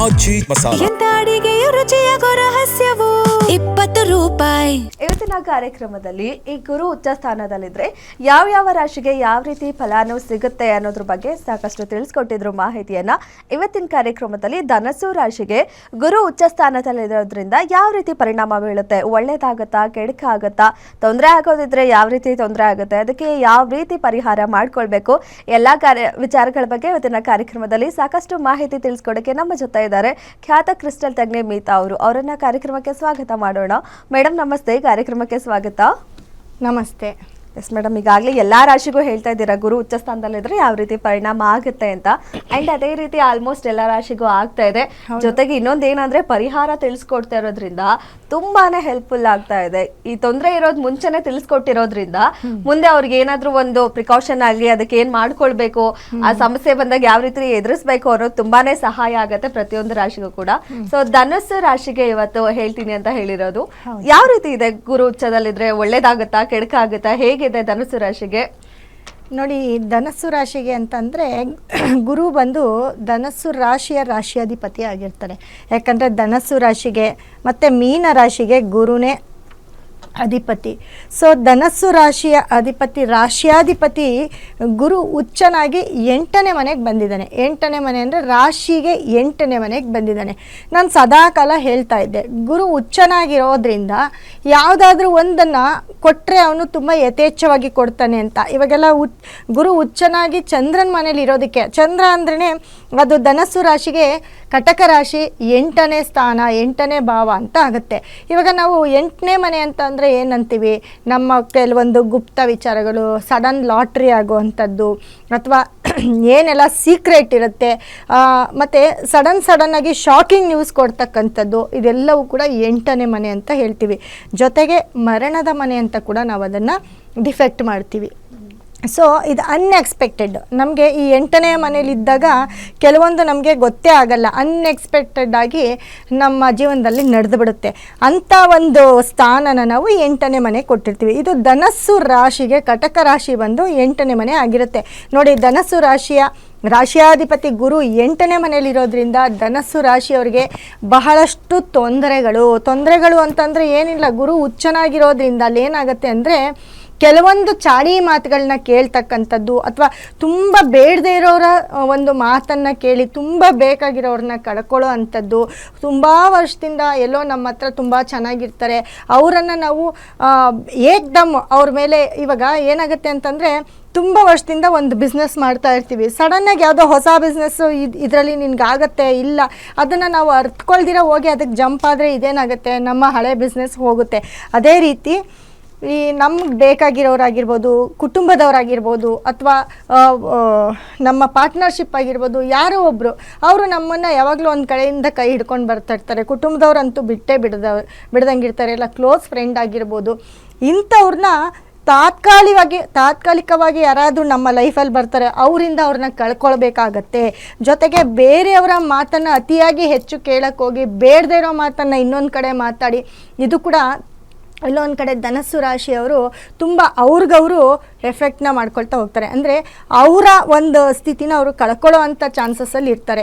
ಆಚಿ ಮಸಾಲ. ಎಂತ ಅಡಿಗೆಯ ರುಚಿಯಾಗೋ ರಹಸ್ಯವು 20 ರೂಪಾಯಿ. ಇವತ್ತಿನ ಕಾರ್ಯಕ್ರಮದಲ್ಲಿ ಈ ಗುರು ಉಚ್ಚ ಸ್ಥಾನದಲ್ಲಿದ್ರೆ ಯಾವ ರಾಶಿಗೆ ಯಾವ ರೀತಿ ಫಲಾನು ಸಿಗುತ್ತೆ ಅನ್ನೋದ್ರ ಬಗ್ಗೆ ಸಾಕಷ್ಟು ತಿಳಿಸ್ಕೊಟ್ಟಿದ್ರು ಮಾಹಿತಿಯನ್ನ. ಇವತ್ತಿನ ಕಾರ್ಯಕ್ರಮದಲ್ಲಿ ಧನಸ್ಸು ರಾಶಿಗೆ ಗುರು ಉಚ್ಚ ಸ್ಥಾನದಲ್ಲಿರೋದ್ರಿಂದ ಯಾವ ರೀತಿ ಪರಿಣಾಮ ಬೀಳುತ್ತೆ, ಒಳ್ಳೇದಾಗತ್ತಾ ಕೆಡುಕಾಗತ್ತಾ, ತೊಂದರೆ ಆಗೋದಿದ್ರೆ ಯಾವ ರೀತಿ ತೊಂದರೆ ಆಗುತ್ತೆ, ಅದಕ್ಕೆ ಯಾವ ರೀತಿ ಪರಿಹಾರ ಮಾಡ್ಕೊಳ್ಬೇಕು, ಎಲ್ಲ ವಿಚಾರಗಳ ಬಗ್ಗೆ ಇವತ್ತಿನ ಕಾರ್ಯಕ್ರಮದಲ್ಲಿ ಸಾಕಷ್ಟು ಮಾಹಿತಿ ತಿಳಿಸ್ಕೊಡಕ್ಕೆ ನಮ್ಮ ಜೊತೆ ಇದ್ದಾರೆ ಖ್ಯಾತ ಕ್ರಿಸ್ಟಲ್ ತಜ್ಞೆ ಮೀತಾ ಅವರು. ಅವರನ್ನ ಕಾರ್ಯಕ್ರಮಕ್ಕೆ ಸ್ವಾಗತ ಮಾಡೋಣ. ಮೇಡಮ್ ನಮಸ್ತೆ, ಕಾರ್ಯಕ್ರಮಕ್ಕೆ ಸ್ವಾಗತ. ನಮಸ್ತೆ. ಎಸ್ ಮೇಡಮ್, ಈಗಾಗಲೇ ಎಲ್ಲಾ ರಾಶಿಗೂ ಹೇಳ್ತಾ ಇದ್ದೀರಾ ಗುರು ಉಚ್ಚ ಸ್ಥಾನದಲ್ಲಿದ್ರೆ ಯಾವ ರೀತಿ ಪರಿಣಾಮ ಆಗುತ್ತೆ ಅಂತ. ಅಂಡ್ ಅದೇ ರೀತಿ ಆಲ್ಮೋಸ್ಟ್ ಎಲ್ಲಾ ರಾಶಿಗೂ ಆಗ್ತಾ ಇದೆ. ಜೊತೆಗೆ ಇನ್ನೊಂದೇನಂದ್ರೆ ಪರಿಹಾರ ತಿಳಿಸ್ಕೊಡ್ತಾ ಇರೋದ್ರಿಂದ ತುಂಬಾನೇ ಹೆಲ್ಪ್ಫುಲ್ ಆಗ್ತಾ ಇದೆ. ಈ ತೊಂದರೆ ಇರೋದ್ ಮುಂಚೆನೆ ತಿಳಿಸ್ಕೊಟ್ಟಿರೋದ್ರಿಂದ ಮುಂದೆ ಅವ್ರಿಗೆ ಏನಾದ್ರೂ ಒಂದು ಪ್ರಿಕಾಷನ್ ಆಗ್ಲಿ, ಅದಕ್ಕೆ ಏನ್ ಮಾಡ್ಕೊಳ್ಬೇಕು, ಆ ಸಮಸ್ಯೆ ಬಂದಾಗ ಯಾವ ರೀತಿ ಎದುರಿಸ್ಬೇಕು ಅನ್ನೋದು ತುಂಬಾನೇ ಸಹಾಯ ಆಗತ್ತೆ ಪ್ರತಿಯೊಂದು ರಾಶಿಗೂ ಕೂಡ. ಸೊ ಧನಸ್ಸು ರಾಶಿಗೆ ಇವತ್ತು ಹೇಳ್ತೀನಿ ಅಂತ ಹೇಳಿರೋದು, ಯಾವ ರೀತಿ ಇದೆ ಗುರು ಉಚ್ಚದಲ್ಲಿದ್ರೆ ಒಳ್ಳೇದಾಗತ್ತಾ ಕೆಡುಕಾಗತ್ತಾ, ಹೇಗಿದೆ ಧನಸ್ಸು ರಾಶಿಗೆ? ನೋಡಿ, ಧನಸ್ಸು ರಾಶಿಗೆ ಅಂತಂದರೆ ಗುರು ಬಂದು ಧನಸ್ಸು ರಾಶಿಯ ರಾಶಿಯಾಧಿಪತಿ ಆಗಿರ್ತಾರೆ. ಯಾಕಂದರೆ ಧನಸ್ಸು ರಾಶಿಗೆ ಮತ್ತು ಮೀನ ರಾಶಿಗೆ ಗುರುನೇ ಅಧಿಪತಿ. ಸೊ ಧನಸ್ಸು ರಾಶಿಯ ಅಧಿಪತಿ, ರಾಶಿಯಾಧಿಪತಿ ಗುರು ಉಚ್ಚನಾಗಿ 8ನೇ ಮನೆಗೆ ಬಂದಿದ್ದಾನೆ. 8ನೇ ಮನೆ ಅಂದರೆ ರಾಶಿಗೆ 8ನೇ ಮನೆಗೆ ಬಂದಿದ್ದಾನೆ. ನಾನು ಸದಾಕಾಲ ಹೇಳ್ತಾ ಇದ್ದೆ, ಗುರು ಉಚ್ಚನಾಗಿರೋದ್ರಿಂದ ಯಾವುದಾದ್ರೂ ಒಂದನ್ನು ಕೊಟ್ಟರೆ ಅವನು ತುಂಬ ಯಥೇಚ್ಛವಾಗಿ ಕೊಡ್ತಾನೆ ಅಂತ. ಇವಾಗೆಲ್ಲ ಗುರು ಉಚ್ಚನಾಗಿ ಚಂದ್ರನ ಮನೇಲಿ ಇರೋದಕ್ಕೆ, ಚಂದ್ರ ಅಂದ್ರೇ ಅದು ಧನಸ್ಸು ರಾಶಿಗೆ ಕಟಕ ರಾಶಿ 8ನೇ ಸ್ಥಾನ, 8ನೇ ಭಾವ ಅಂತ ಆಗುತ್ತೆ. ಇವಾಗ ನಾವು 8ನೇ ಮನೆ ಅಂತ ಅಂದರೆ ಏನಂತೀವಿ, ನಮ್ಮ ಕೆಲವೊಂದು ಗುಪ್ತ ವಿಚಾರಗಳು, ಸಡನ್ ಲಾಟ್ರಿ ಆಗುವಂಥದ್ದು, ಅಥವಾ ಏನೆಲ್ಲ ಸೀಕ್ರೆಟ್ ಇರುತ್ತೆ, ಮತ್ತು ಸಡನ್ನಾಗಿ ಶಾಕಿಂಗ್ ನ್ಯೂಸ್ ಕೊಡ್ತಕ್ಕಂಥದ್ದು, ಇದೆಲ್ಲವೂ ಕೂಡ 8ನೇ ಮನೆ ಅಂತ ಹೇಳ್ತೀವಿ. ಜೊತೆಗೆ ಮರಣದ ಮನೆ ಅಂತ ಕೂಡ ನಾವು ಅದನ್ನು ಡಿಫೆಕ್ಟ್ ಮಾಡ್ತೀವಿ. ಸೊ ಇದು ಅನ್ಎಕ್ಸ್ಪೆಕ್ಟೆಡ್. ನಮಗೆ ಈ 8ನೇ ಮನೇಲಿದ್ದಾಗ ಕೆಲವೊಂದು ನಮಗೆ ಗೊತ್ತೇ ಆಗಲ್ಲ, ಅನ್ಎಕ್ಸ್ಪೆಕ್ಟೆಡ್ ಆಗಿ ನಮ್ಮ ಜೀವನದಲ್ಲಿ ನಡೆದು ಬಿಡುತ್ತೆ. ಅಂಥ ಒಂದು ಸ್ಥಾನನ ನಾವು 8ನೇ ಮನೆ ಕೊಟ್ಟಿರ್ತೀವಿ. ಇದು ಧನಸ್ಸು ರಾಶಿಗೆ ಕಟಕ ರಾಶಿ ಬಂದು 8ನೇ ಮನೆ ಆಗಿರುತ್ತೆ. ನೋಡಿ, ಧನಸ್ಸು ರಾಶಿಯ ರಾಶಿಯಾಧಿಪತಿ ಗುರು 8ನೇ ಮನೆಯಲ್ಲಿರೋದ್ರಿಂದ ಧನಸ್ಸು ರಾಶಿಯವರಿಗೆ ಬಹಳಷ್ಟು ತೊಂದರೆಗಳು ಅಂತಂದರೆ ಏನಿಲ್ಲ, ಗುರು ಉಚ್ಚನಾಗಿರೋದ್ರಿಂದ ಅಲ್ಲಿ ಏನಾಗುತ್ತೆ ಅಂದರೆ ಕೆಲವೊಂದು ಚಾಡಿ ಮಾತುಗಳನ್ನ ಕೇಳ್ತಕ್ಕಂಥದ್ದು, ಅಥವಾ ತುಂಬ ಬೇಡದೇ ಇರೋರ ಒಂದು ಮಾತನ್ನು ಕೇಳಿ ತುಂಬ ಬೇಕಾಗಿರೋರನ್ನ ಕಳ್ಕೊಳ್ಳೋ ಅಂಥದ್ದು. ತುಂಬ ವರ್ಷದಿಂದ ಎಲ್ಲೋ ನಮ್ಮ ಹತ್ರ ತುಂಬ ಚೆನ್ನಾಗಿರ್ತಾರೆ, ಅವರನ್ನು ನಾವು ಏಕ್ದಮ್ ಅವ್ರ ಮೇಲೆ, ಇವಾಗ ಏನಾಗುತ್ತೆ ಅಂತಂದರೆ ತುಂಬ ವರ್ಷದಿಂದ ಒಂದು ಬಿಸ್ನೆಸ್ ಮಾಡ್ತಾ ಇರ್ತೀವಿ, ಸಡನ್ನಾಗಿ ಯಾವುದೋ ಹೊಸ ಬಿಸ್ನೆಸ್ಸು ಇದರಲ್ಲಿ ನಿನ್ಗಾಗತ್ತೆ, ಇಲ್ಲ ಅದನ್ನು ನಾವು ಅರ್ಥಕೊಳ್ದಿರ ಹೋಗಿ ಅದಕ್ಕೆ ಜಂಪ್ ಆದರೆ ಇದೇನಾಗುತ್ತೆ, ನಮ್ಮ ಹಳೆ ಬಿಸ್ನೆಸ್ ಹೋಗುತ್ತೆ. ಅದೇ ರೀತಿ ಈ ನಮ್ಗೆ ಬೇಕಾಗಿರೋರಾಗಿರ್ಬೋದು, ಕುಟುಂಬದವರಾಗಿರ್ಬೋದು, ಅಥವಾ ನಮ್ಮ ಪಾರ್ಟ್ನರ್ಶಿಪ್ ಆಗಿರ್ಬೋದು, ಯಾರೋ ಒಬ್ಬರು ಅವರು ನಮ್ಮನ್ನು ಯಾವಾಗಲೂ ಒಂದು ಕಡೆಯಿಂದ ಕೈ ಹಿಡ್ಕೊಂಡು ಬರ್ತಾ ಇರ್ತಾರೆ. ಕುಟುಂಬದವ್ರಂತೂ ಬಿಡ್ದಂಗಿರ್ತಾರೆ, ಇಲ್ಲ ಕ್ಲೋಸ್ ಫ್ರೆಂಡ್ ಆಗಿರ್ಬೋದು. ಇಂಥವ್ರನ್ನ ತಾತ್ಕಾಲಿಕವಾಗಿ ಯಾರಾದರೂ ನಮ್ಮ ಲೈಫಲ್ಲಿ ಬರ್ತಾರೆ, ಅವರಿಂದ ಅವ್ರನ್ನ ಕಳ್ಕೊಳ್ಬೇಕಾಗತ್ತೆ. ಜೊತೆಗೆ ಬೇರೆಯವರ ಮಾತನ್ನು ಅತಿಯಾಗಿ ಹೆಚ್ಚು ಕೇಳಕ್ಕೆ ಹೋಗಿ ಬೇಡದೇ ಇರೋ ಮಾತನ್ನು ಇನ್ನೊಂದು ಕಡೆ ಮಾತಾಡಿ, ಇದು ಕೂಡ ಇಲ್ಲೊಂದು ಕಡೆ ಧನಸ್ಸು ರಾಶಿಯವರು ತುಂಬ ಅವ್ರಿಗವರು ಎಫೆಕ್ಟ್ನ ಮಾಡ್ಕೊಳ್ತಾ ಹೋಗ್ತಾರೆ. ಅಂದರೆ ಅವರ ಒಂದು ಸ್ಥಿತಿನ ಅವರು ಕಳ್ಕೊಳ್ಳೋ ಅಂಥ ಚಾನ್ಸಸ್ಸಲ್ಲಿ ಇರ್ತಾರೆ.